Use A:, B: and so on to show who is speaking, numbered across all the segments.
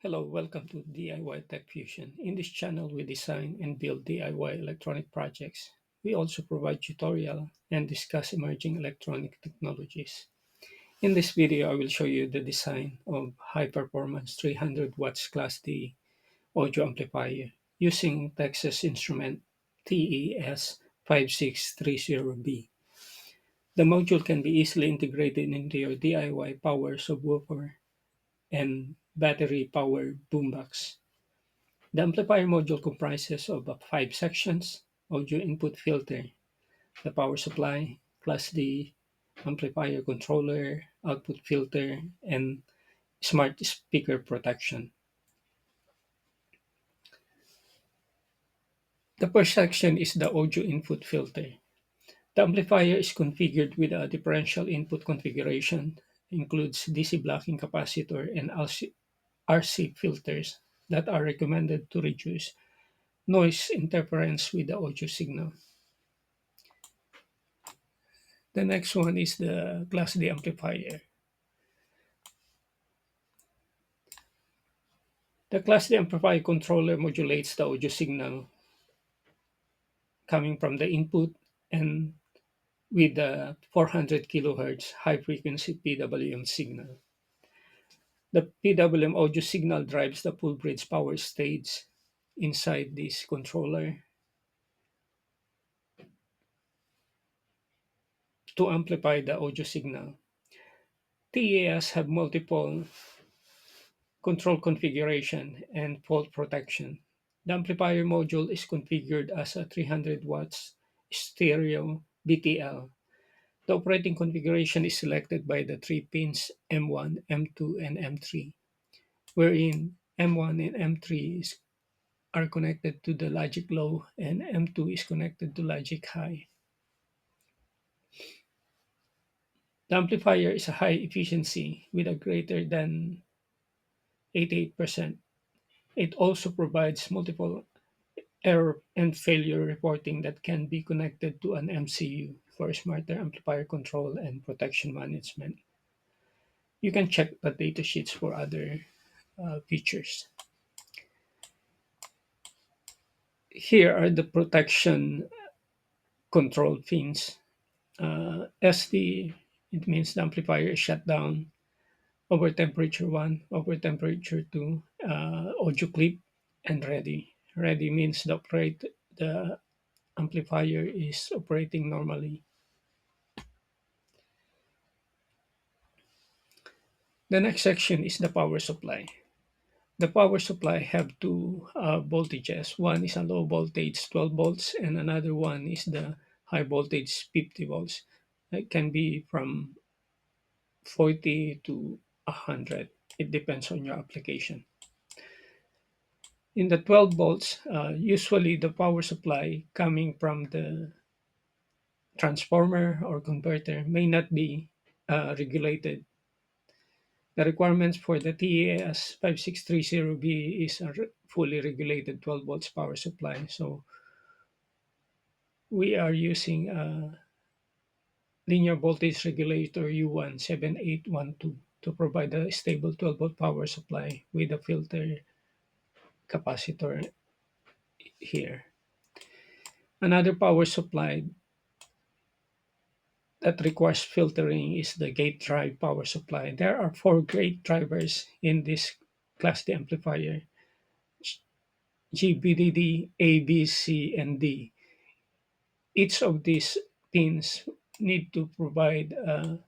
A: Hello, welcome to DIY Tech Fusion. In this channel, we design and build DIY electronic projects. We also provide tutorial and discuss emerging electronic technologies. In this video, I will show you the design of high-performance 300 watts Class D audio amplifier using Texas Instrument TAS5630B. The module can be easily integrated into your DIY power subwoofer and battery-powered boombox. The amplifier module comprises of five sections: audio input filter, the power supply, Class D, amplifier controller, output filter, and smart speaker protection. The first section is the audio input filter. The amplifier is configured with a differential input configuration, includes DC blocking capacitor and RC filters that are recommended to reduce noise interference with the audio signal. The next one is the Class D amplifier. The Class D amplifier controller modulates the audio signal coming from the input and with the 400 kilohertz high frequency PWM signal. The PWM audio signal drives the full bridge power stage inside this controller to amplify the audio signal. TAS have multiple control configuration and fault protection. The amplifier module is configured as a 300 watts stereo BTL. The operating configuration is selected by the three pins M1, M2, and M3, wherein M1 and M3 are connected to the logic low and M2 is connected to logic high. The amplifier is a high efficiency with a greater than 88%. It also provides multiple error and failure reporting that can be connected to an MCU for smarter amplifier control and protection management. You can check the datasheets for other features. Here are the protection control pins. SD, it means the amplifier is shut down. Over temperature 1, over temperature 2, audio clip, and ready. Ready means the amplifier is operating normally. The next section is the power supply. The power supply have two voltages. One is a low voltage 12 volts and another one is the high voltage 50 volts. It can be from 40 to 100. It depends on your application. In the 12 volts, usually the power supply coming from the transformer or converter may not be regulated. The requirements for the TAS 5630B is a fully regulated 12 volts power supply. So we are using a linear voltage regulator U17812 to provide a stable 12 volt power supply with a filter capacitor here. Another power supply that requires filtering is the gate drive power supply. There are four gate drivers in this Class D amplifier: G, B, D, D, A, B, C, and D. Each of these pins need to provide a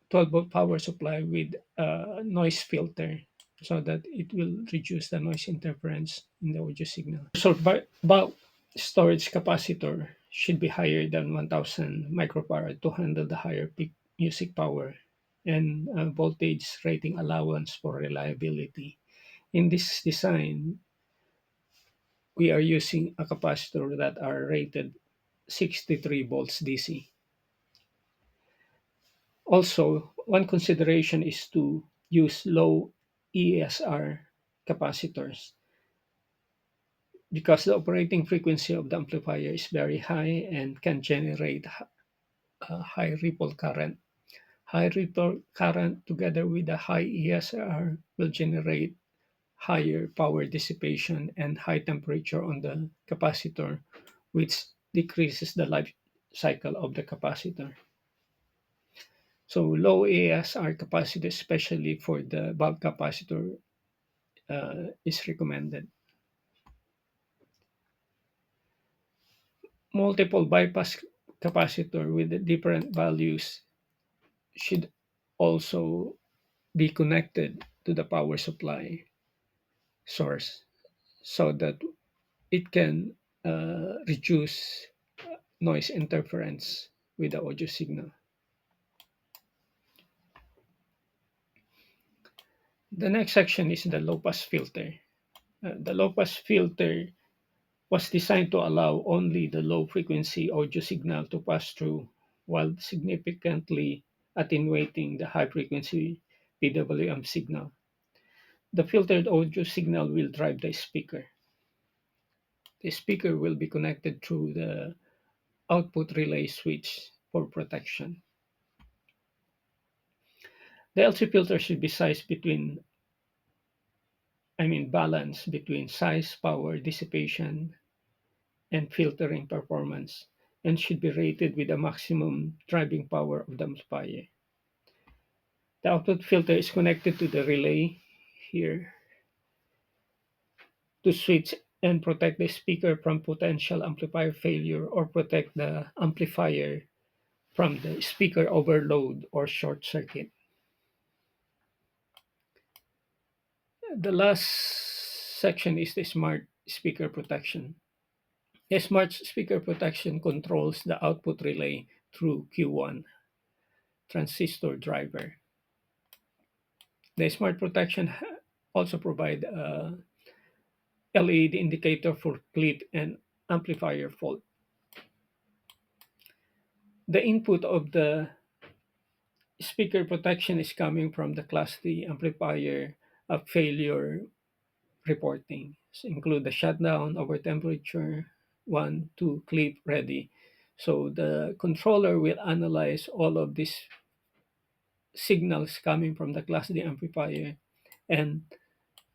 A: 12 volt power supply with a noise filter so that it will reduce the noise interference in the audio signal. So bulk storage capacitor should be higher than 1000 microfarad to handle the higher peak music power and voltage rating allowance for reliability. In this design, we are using a capacitor that are rated 63 volts DC. Also, one consideration is to use low ESR capacitors because the operating frequency of the amplifier is very high and can generate a high ripple current. High ripple current together with a high ESR will generate higher power dissipation and high temperature on the capacitor, which decreases the life cycle of the capacitor. So low ASR capacity, especially for the bulk capacitor, is recommended. Multiple bypass capacitor with different values should also be connected to the power supply source so that it can reduce noise interference with the audio signal. The next section is the low pass filter. The low pass filter was designed to allow only the low frequency audio signal to pass through while significantly attenuating the high frequency PWM signal. The filtered audio signal will drive the speaker. The speaker will be connected through the output relay switch for protection. The LC filter should be balance between size, power, dissipation, and filtering performance, and should be rated with the maximum driving power of the amplifier. The output filter is connected to the relay here to switch and protect the speaker from potential amplifier failure or protect the amplifier from the speaker overload or short circuit. The last section is the smart speaker protection. A smart speaker protection controls the output relay through Q1 transistor driver. The smart protection also provide a LED indicator for clip and amplifier fault. The input of the speaker protection is coming from the Class D amplifier of failure reporting. So include the shutdown, over temperature, 1, 2, clip, ready. So the controller will analyze all of these signals coming from the Class D amplifier and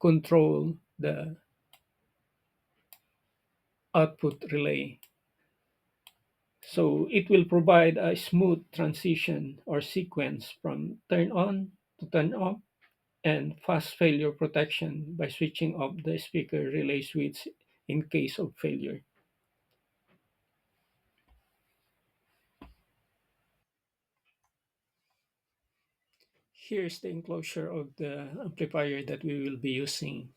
A: control the output relay. So it will provide a smooth transition or sequence from turn on to turn off and fast failure protection by switching off the speaker relay switch in case of failure. Here's the enclosure of the amplifier that we will be using.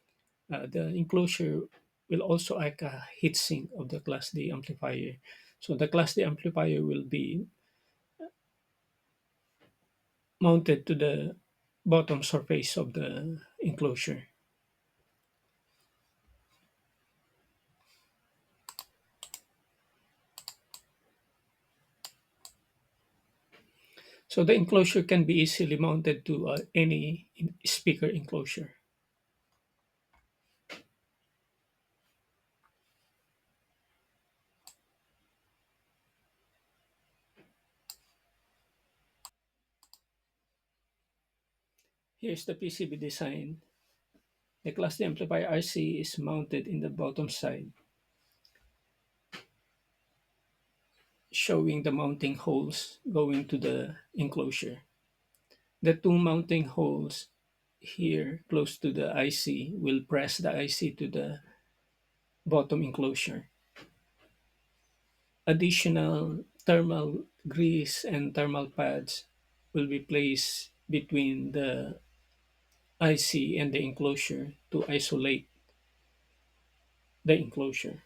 A: The enclosure will also act a heatsink of the Class D amplifier. So the Class D amplifier will be mounted to the bottom surface of the enclosure. So the enclosure can be easily mounted to any speaker enclosure. Here's the PCB design. The Class D amplifier RC is mounted in the bottom side, showing the mounting holes going to the enclosure. The two mounting holes here close to the IC will press the IC to the bottom enclosure. Additional thermal grease and thermal pads will be placed between the IC and the enclosure to isolate the enclosure.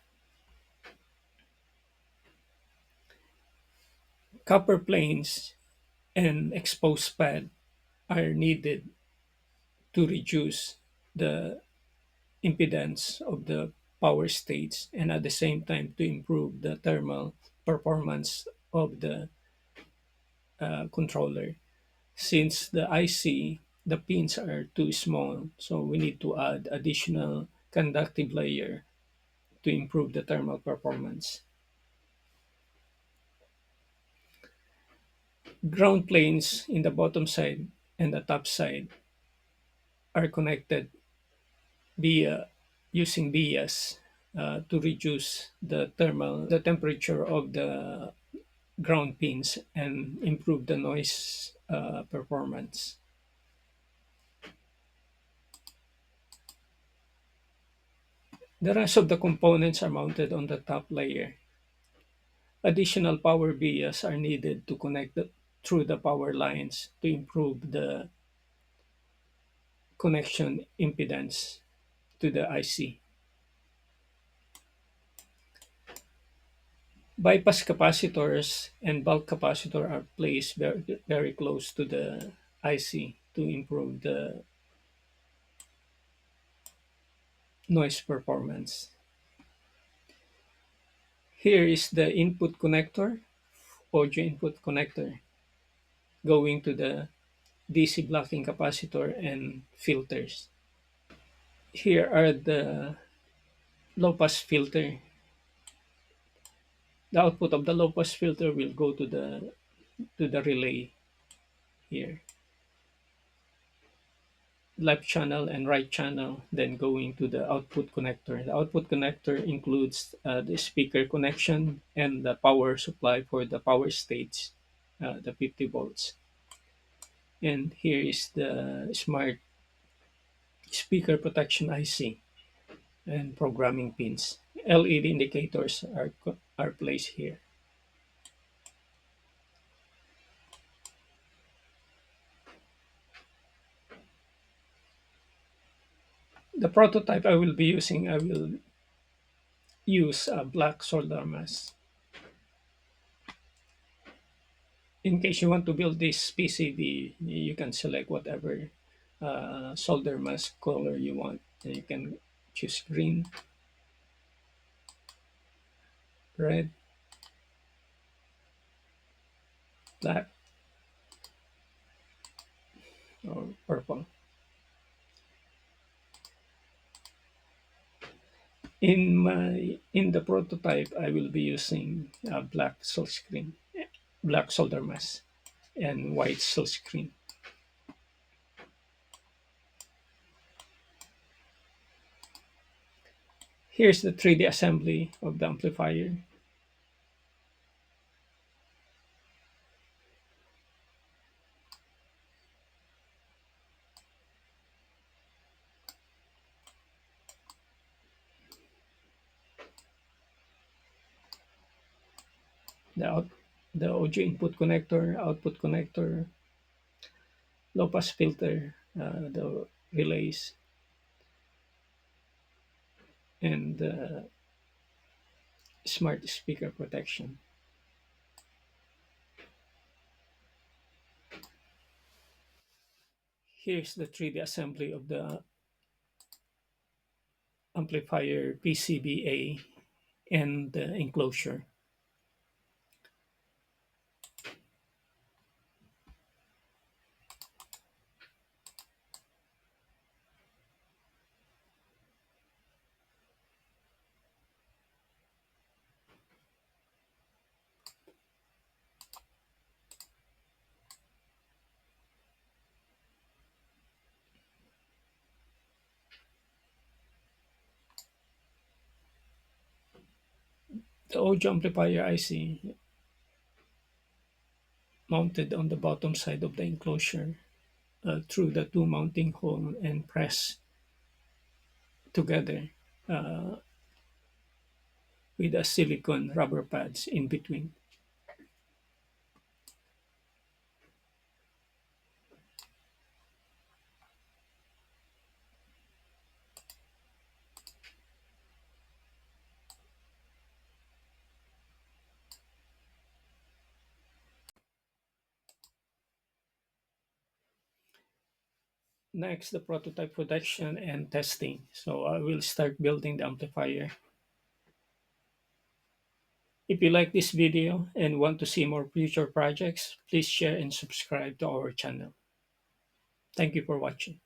A: Copper planes and exposed pad are needed to reduce the impedance of the power stage and at the same time to improve the thermal performance of the controller. Since the IC, the pins are too small, so we need to add additional conductive layer to improve the thermal performance. Ground planes in the bottom side and the top side are connected via using BS to reduce the temperature of the ground pins and improve the noise performance. The rest of the components are mounted on the top layer. Additional power vias are needed to connect through the power lines to improve the connection impedance to the IC. Bypass capacitors and bulk capacitor are placed very close to the IC to improve the noise performance. Here is the input connector, audio input connector, going to the DC blocking capacitor and filters. Here are the low pass filter. The output of the low pass filter will go to the relay here. Left channel and right channel, then going to the output connector. The output connector includes the speaker connection and the power supply for the power stage, the 50 volts. And here is the smart speaker protection IC and programming pins. LED indicators are placed here. The prototype I will use a black solder mask. In case you want to build this PCB, you can select whatever solder mask color you want. And you can choose green, red, black, or purple. In the prototype, I will be using a black solder mask, and white silk screen. Here's the 3D assembly of the amplifier. The out, the audio input connector, output connector, low pass filter, the relays, and the smart speaker protection. Here's the 3D assembly of the amplifier PCBA and the enclosure. The audio amplifier IC mounted on the bottom side of the enclosure through the two mounting hole and press together with a silicone rubber pads in between. Next, the prototype production and testing. So I will start building the amplifier. If you like this video and want to see more future projects, please share and subscribe to our channel. Thank you for watching.